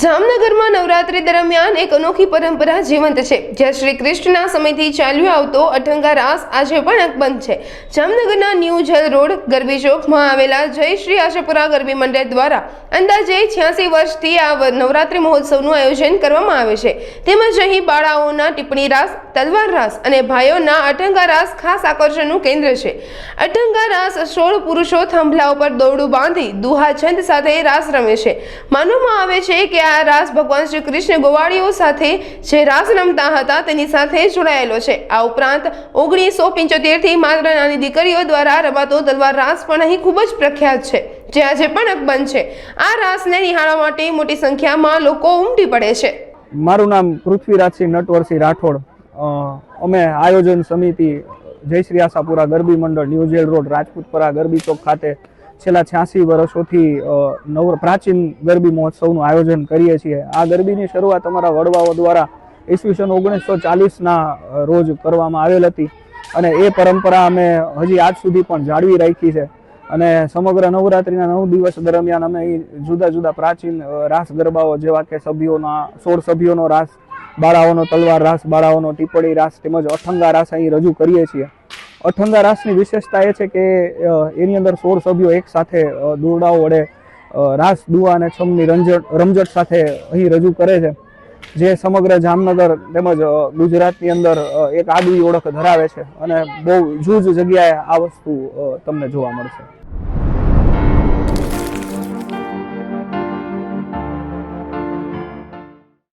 જામનગરમાં નવરાત્રી દરમિયાન એક અનોખી પરંપરા જીવંત છે, જ્યાં શ્રી કૃષ્ણના સમયથી ચાલ્યો આવતો અઠંગા રાસ આજે પણ અકબંધ છે। જામનગરના ન્યૂ જેલ રોડ ગરબી ચોકમાં આવેલા જય શ્રી આશાપુરા ગરબી મંડળ દ્વારા અંદાજે 86 વર્ષથી આ નવરાત્રી મહોત્સવનું આયોજન કરવામાં આવે છે। તેમજ અહીં બાળાઓના ટીપણી રાસ, તલવાર રાસ અને ભાઈઓના અઠંગા રાસ ખાસ આકર્ષણનું કેન્દ્ર છે। અઠંગા રાસ 16 પુરુષો થાંભલા ઉપર દોરડું બાંધી દુહા છંદ સાથે રાસ રમે છે। માનવામાં આવે છે કે આ રાસ ભગવાન શ્રી કૃષ્ણ ગોવાળીઓ સાથે જે રાસ રમતા હતા તેની સાથે જોડાયેલો છે। આ ઉપરાંત 1975 થી માત્ર નાની દીકરીઓ દ્વારા રમાતો તલવાર રાસ પણ અહીં ખૂબ જ પ્રખ્યાત છે, જે આજે પણ અકબંધ છે। આ રાસને નિહાળવા માટે મોટી સંખ્યામાં લોકો ઉમટી પડે છે। મારું નામ પૃથ્વીરાજસિંહ નટવરસિંહ રાઠોડ। અમે આયોજન સમિતિ જય શ્રી આશાપુરા ગરબી મંડળ ન્યૂ જેલ રોડ રાજપૂતપરા ગરબી ચોક ખાતે છેલ્લા 86 વર્ષોથી પ્રાચીન ગરબી મહોત્સવનું આયોજન કરીએ છીએ। આ ગરબીની શરૂઆત અમારા વડવાઓ દ્વારા ઈસવીસન 1940ના રોજ કરવામાં આવેલ હતી અને એ પરંપરા અમે હજી આજ સુધી પણ જાળવી રાખી છે અને સમગ્ર નવરાત્રિના 9 દિવસ દરમિયાન અમે જુદા જુદા પ્રાચીન રાસ ગરબાઓ જેવા કે 16 સભ્યોનો રાસ, બાળાઓનો તલવાર રાસ, બાળાઓનો ટીપડી રાસ તેમજ અઠંગા રાસ અહીં રજૂ કરીએ છીએ। અઠંગા રાસની વિશેષતા એ છે કે એની અંદર 16 સભ્યો એક સાથે દોરડાઓ વડે રાસ, દુઆ અને છમની રમઝટ સાથે અહીં રજૂ કરે છે, જે સમગ્ર જામનગર તેમજ ગુજરાતની અંદર એક આગવી ઓળખ ધરાવે છે અને બહુ જૂજ જગ્યાએ આ વસ્તુ તમને જોવા મળશે।